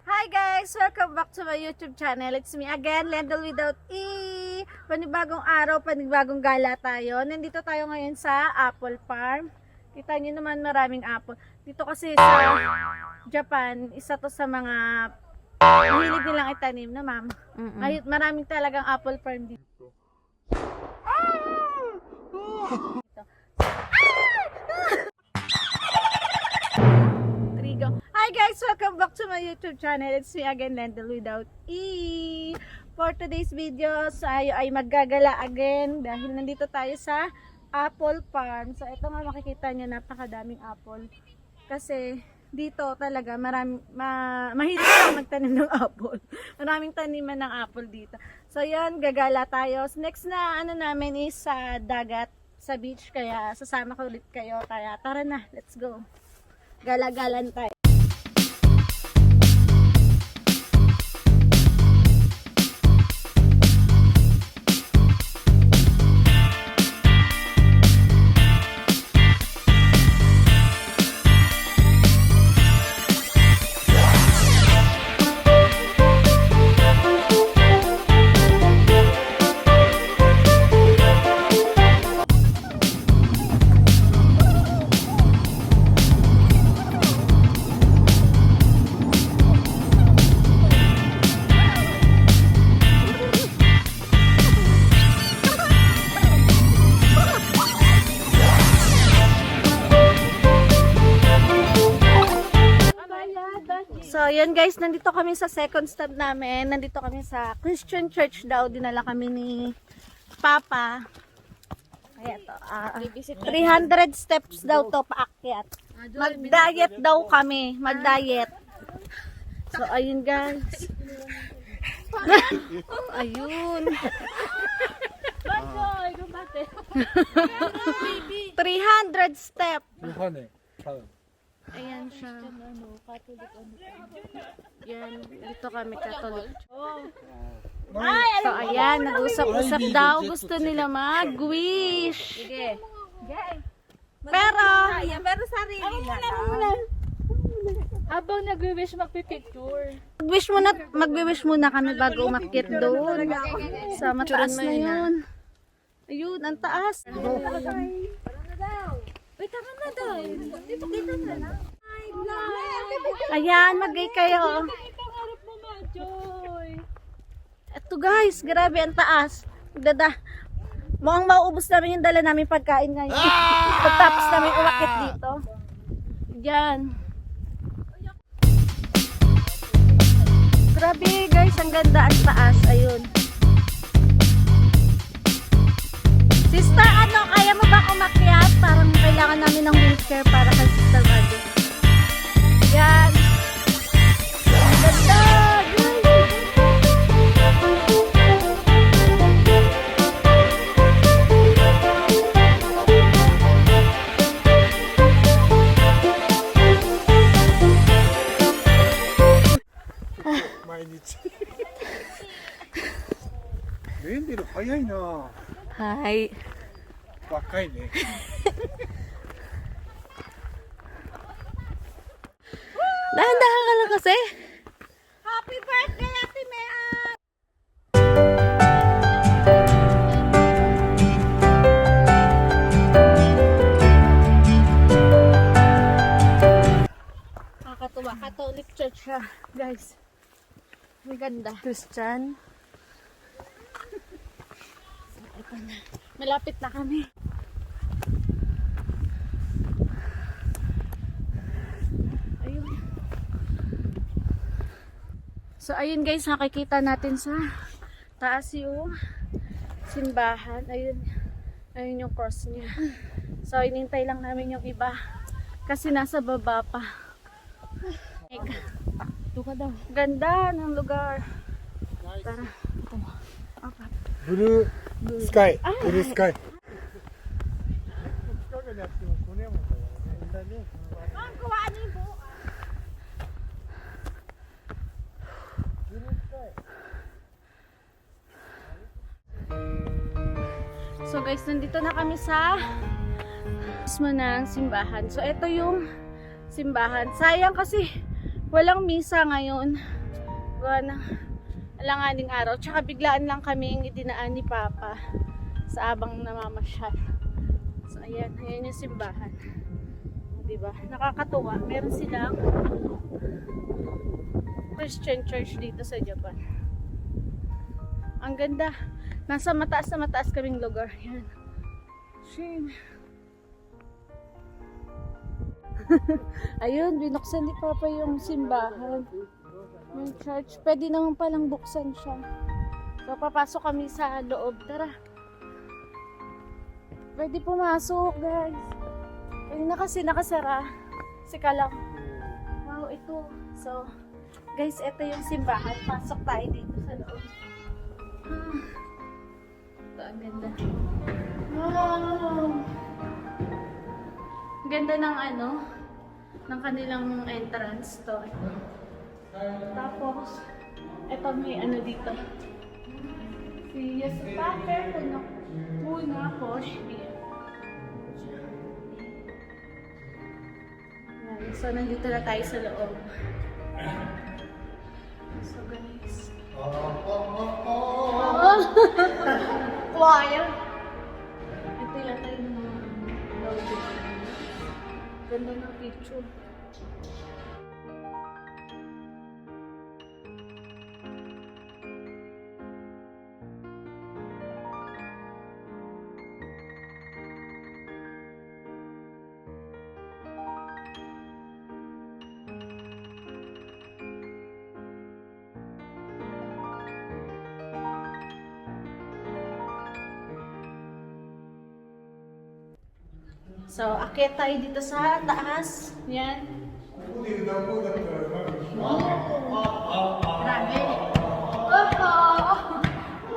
Hi guys! Welcome back to my YouTube channel. It's me again, Lendl Without E. Panibagong araw, panibagong gala tayo. Nandito tayo ngayon sa apple farm. Kita nyo naman maraming apple. Dito kasi sa Japan, isa to sa mga mahilig nilang itanim na ma'am. Maraming talagang apple farm dito. Hi guys! Welcome back to my YouTube channel. It's me again, Lendl Without E. For today's video, tayo ay maggagala again dahil nandito tayo sa apple farm. So ito nga makikita nyo, napakadaming apple. Kasi dito talaga mahilig ako magtanim ng apple. Maraming taniman ng apple dito. So yan, gagala tayo. So, next na ano namin is sa dagat, sa beach. Kaya sasama ko ulit kayo. Kaya tara na, let's go. Galagalan tayo. So, yan guys, nandito kami sa second stop namin. Nandito kami sa Christian Church daw. Dinala kami ni Papa. Ayan to. 300 steps daw to paakyat. Mag-diet daw kami. Mag-diet. So, ayun guys. Ayun. 300 step. Ayan siya. Yan, dito kami Catholic. So ayan, nag-usap-usap daw. Gusto nila mag-wish. Pero sarili na lang. Habang nag-wish, magpipicture. Mag-wish muna kami bago umakyat doon. Sa mataas na yun. Ayun, ang taas. Wait, tama na daw. Dito na lang. Ayan, mag-gay kayo. Pangarap mo, Majoy. Ito guys, grabe ang taas. Mukhang mauubos namin yung dala namin pagkain ngayon. Pagtapos namin umakyat dito. Yan. Grabe guys, ang ganda ang taas. Ayun. Sister, kaya mo ba umakyat? Parang kailangan namin ng wheelchair para kay Sister Majo. Yan. Ang ganda, guys. Lendl 早いな。 Hi. 若いね。 Dahan-dahan ka lang kasi. Happy birthday, Ate Mea! Nakakatuwa. Catholic church siya, guys. Ang ganda. Christian. Ito na. Malapit na kami. Ayun. So ayun guys, nakikita natin sa taas yung simbahan. Ayun. Ayun yung cross niya. So inintay lang namin yung iba kasi nasa baba pa. Tuka daw. Ganda ng lugar. Tara. Ito. Okay. ブルースカイ。ブルースカイ。 So guys, nandito na kami sa mismo ng simbahan. So, ito yung simbahan. Sayang kasi walang misa ngayon. Gawa ng alanganing araw. Tsaka biglaan lang kaming idinaan ni Papa sa abang namamasyal. So, ayan. Ayan yung simbahan. Diba? Nakakatuwa. Meron silang Christian church dito sa Japan. Ang ganda. Nasa mataas na mataas kaming lugar. Yan. Shin. Ayun, binuksan ni Papa yung simbahan. Yung church. Pwede naman palang buksan siya. So, papasok kami sa loob. Tara. Pwede pumasok, guys. Ayun na kasi nakasara. Sika lang. Wow, ito. So, guys, ito yung simbahan. Pasok tayo dito sa loob. Ito, ang ganda. Wow! Ang ganda ng ano, ng kanilang entrance to. Tapos, ito may ano dito. Si Jesus Pater, muna po siya. So, nandito na tayo sa loob. So, guys. Choir. Ito yata yung mga logo. Ganda ng picture. So, akyat tayo dito sa taas. Yan. Grabe.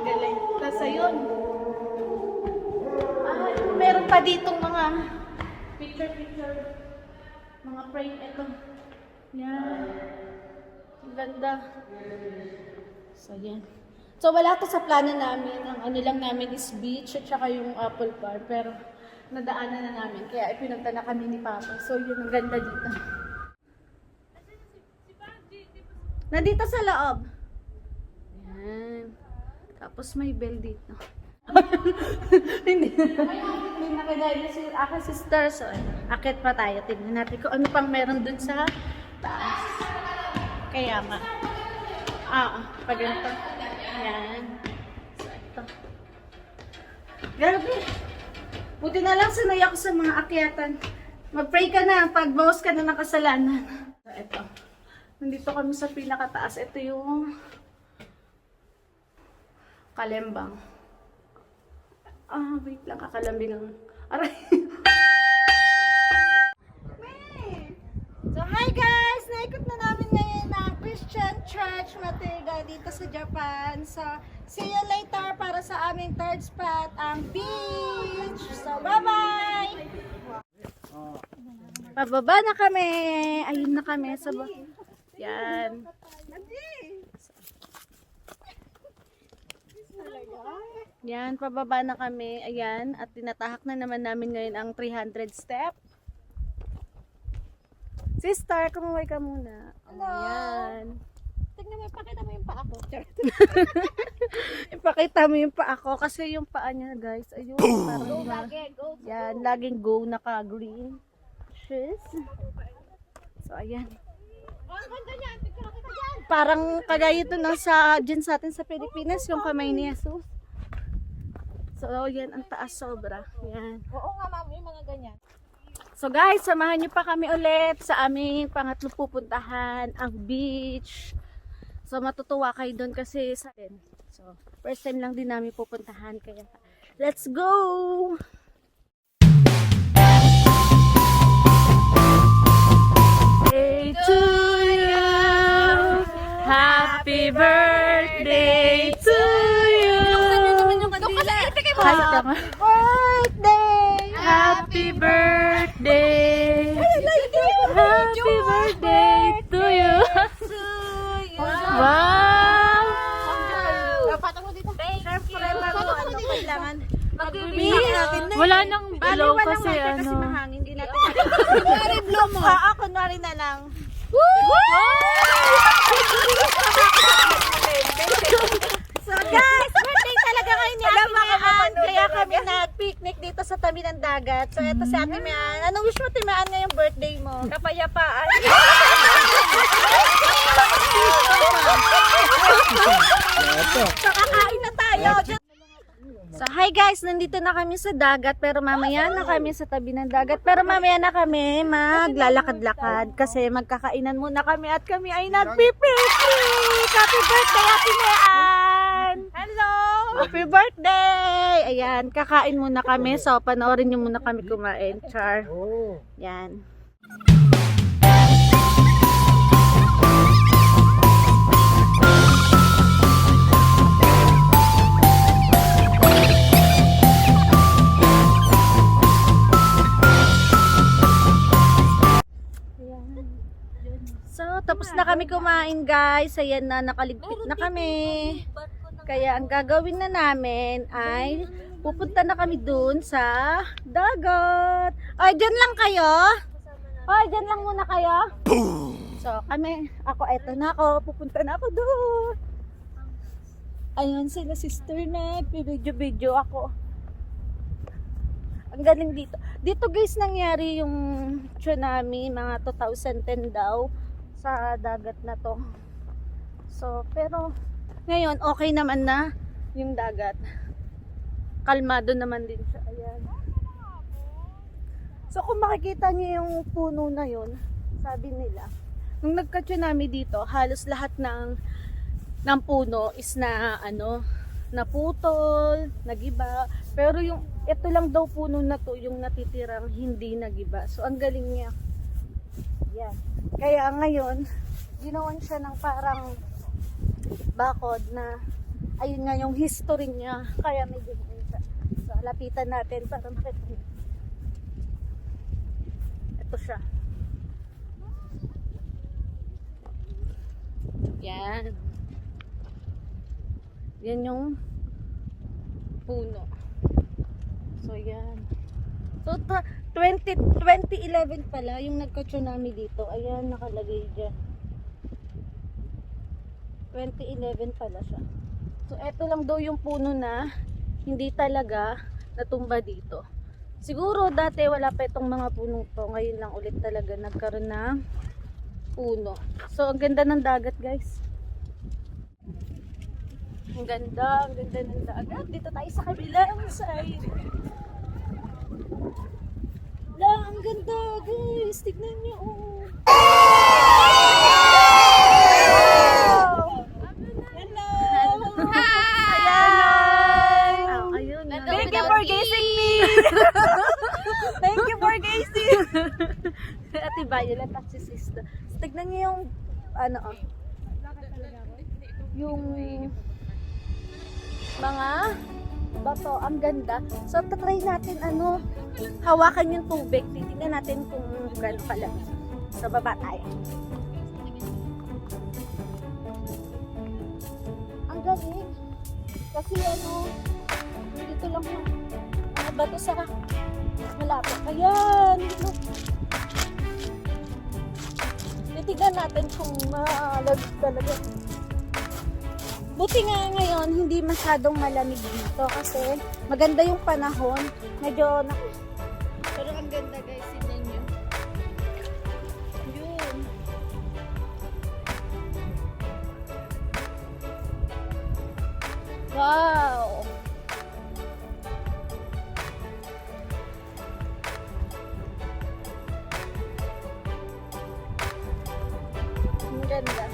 Galing. Nasa yun. Meron pa ditong mga picture. Mga frame ito. Yan. Ang ganda. So, yan. So, wala to sa plano namin. Ang ano lang namin is beach at saka yung apple farm. Pero, nadaanan na namin. Kaya ipinunta na kami ni Papa. So, yun ang ganda dito. Nandito sa loob. Yan. Tapos may bell dito. Hindi nakagaya si aking sister. So, akit pa tayo. Tingnan natin kung ano pang meron dun sa taas. Kaya nga. Pag ganito. Yan. So, ito. Grabe. Buti na lang sanay ako sa mga akyatan. Mag-pray ka na pag bawas ka na ng kasalanan. So, ito. Nandito kami sa pinakataas. Ito yung kalembang. Wait lang. Kakalambing ang... Aray! So, hi guys! Naikot na namin ngayon ang Christian Church Matega dito sa Japan. So, see you later para sa aming third spot, ang beach! So, bye-bye! Pababa na kami! Ayun na kami sa... Yan. Yan, pababa na kami. Ayan. At tinatahak na naman namin ngayon ang 300 step. Sister, kumuhay ka muna. Hello. Ayan. Tignan mo, ipakita mo yung paa ko. Ipakita mo yung paa ko. Kasi yung paa niya, guys, ayun. Parang Go lagi, go. yan, laging go naka-green. Shoes. So, ayan. Ang ganda niyan, picture kita dyan. Parang kagaya ito dyan sa atin sa Pilipinas, yung kamay ni Jesus. So, yan, ang taas sobra. Yan. Oo nga ma'am, yung mga ganyan. So guys, samahan niyo pa kami ulit sa aming pangatlong pupuntahan, ang beach. So matutuwa kayo doon kasi sa atin. So, first time lang din namin pupuntahan. Kaya, let's go! Day to you! Happy birthday to you! Hi, tama. Birthday! Happy birthday! Happy birthday to you! Wow! Patang mo dito. Siyempre, bago ano kailangan. Mag-release. Wala nang Bali, ilaw walang kasi mic kasi ano. mahangin. mo. Kunwari na lang. So guys, birthday talaga ngayon ni Ate Mean. Kaya kami nag-picnic dito sa tabi ng dagat. So eto si Ate Mean. Anong wish mo, Ate Mean, ngayong birthday mo? Kapayapaan. Ito. So kakain na tayo. So hi guys, nandito na kami sa dagat pero mamaya na kami sa tabi ng dagat. Pero mamaya na kami maglalakad-lakad kasi magkakainan muna kami at kami ay nagpipicnic. Happy birthday, Ate Mean! Hello! Happy birthday! Ayan, kakain muna kami. So panoorin niyo muna kami kumain. Char. Oh. Yan. So, tapos na kami kumain guys. Ayan na, nakaligpit na kami. Kaya ang gagawin na namin ay pupunta na kami dun sa dagat. Ay, dyan lang kayo? Ay, dyan lang muna kayo? So, eto na ako. Pupunta na ako dun. Ayun sila sister na. Video ako. Ang galing dito. Dito guys nangyari yung tsunami mga 2010 daw sa dagat na to. So, pero ngayon okay naman na yung dagat. Kalmado naman din siya. Ayan. So, kung makikita niyo yung puno na yun, sabi nila, nung nagka-tsunami dito, halos lahat ng puno is na naputol, nagiba. Pero yung ito lang daw puno na to yung natitirang hindi nagiba. So ang galing niya. Yan. Kaya ngayon, ginawan siya ng parang bakod na ayun nga yung history niya. Kaya may ganyan siya. So lapitan natin para makita niyo. Ito siya. Yan. Yan yung puno. So, yan. So, 2011 pala yung nagka-tsunami dito. Ayan, nakalagay dyan. 2011 pala siya. So, eto lang daw yung puno na hindi talaga natumba dito. Siguro, dati wala pa itong mga punong to. Ngayon lang ulit talaga nagkaroon ng puno. So, ang ganda ng dagat, guys. Ang ganda ng dagat. Dito tayo sa kabilang side. Ang ganda guys. Tignan niyo. Hello. Hi. Ayun. Thank you for gazing me. Thank you for gazing. Ate Violet at si sister. Tignan niyo yung yung mga bato, ang ganda. So, tatry natin hawakan yung tubig. Titignan natin kung gano'n pala. Sa baba tayo. Ang galing. Kasi dito lang yung bato sa malapit. Ayan! Titignan natin kung malag talaga. Buti nga ngayon, hindi masyadong malamig dito kasi maganda yung panahon. Medyo pero ang ganda guys, tignan nyo. Yun. Wow! Ang ganda.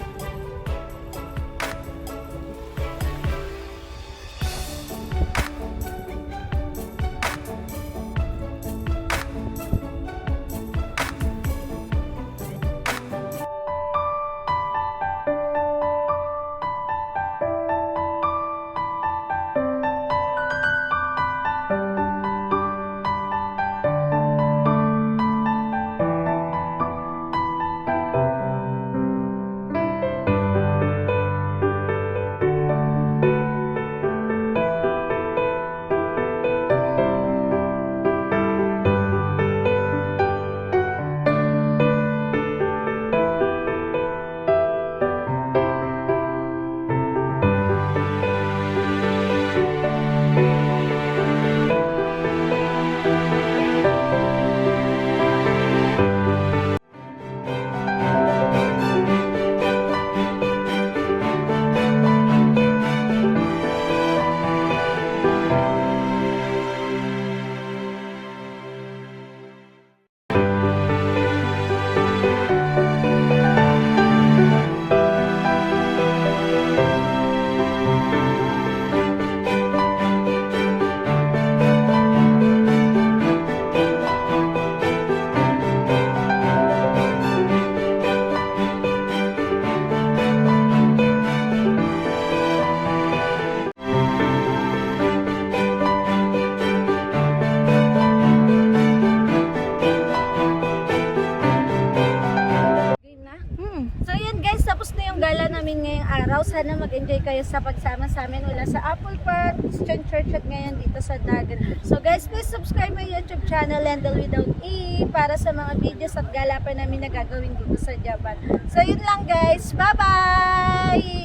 namin ngayong araw. Sana mag-enjoy kayo sa pagsama sa amin mula sa Apple Park, Christian Church at ngayon dito sa Dagat. So guys, please subscribe my YouTube channel, Lendl Without E, para sa mga videos at gala pa namin na gagawin dito sa Japan. So yun lang guys. Bye-bye!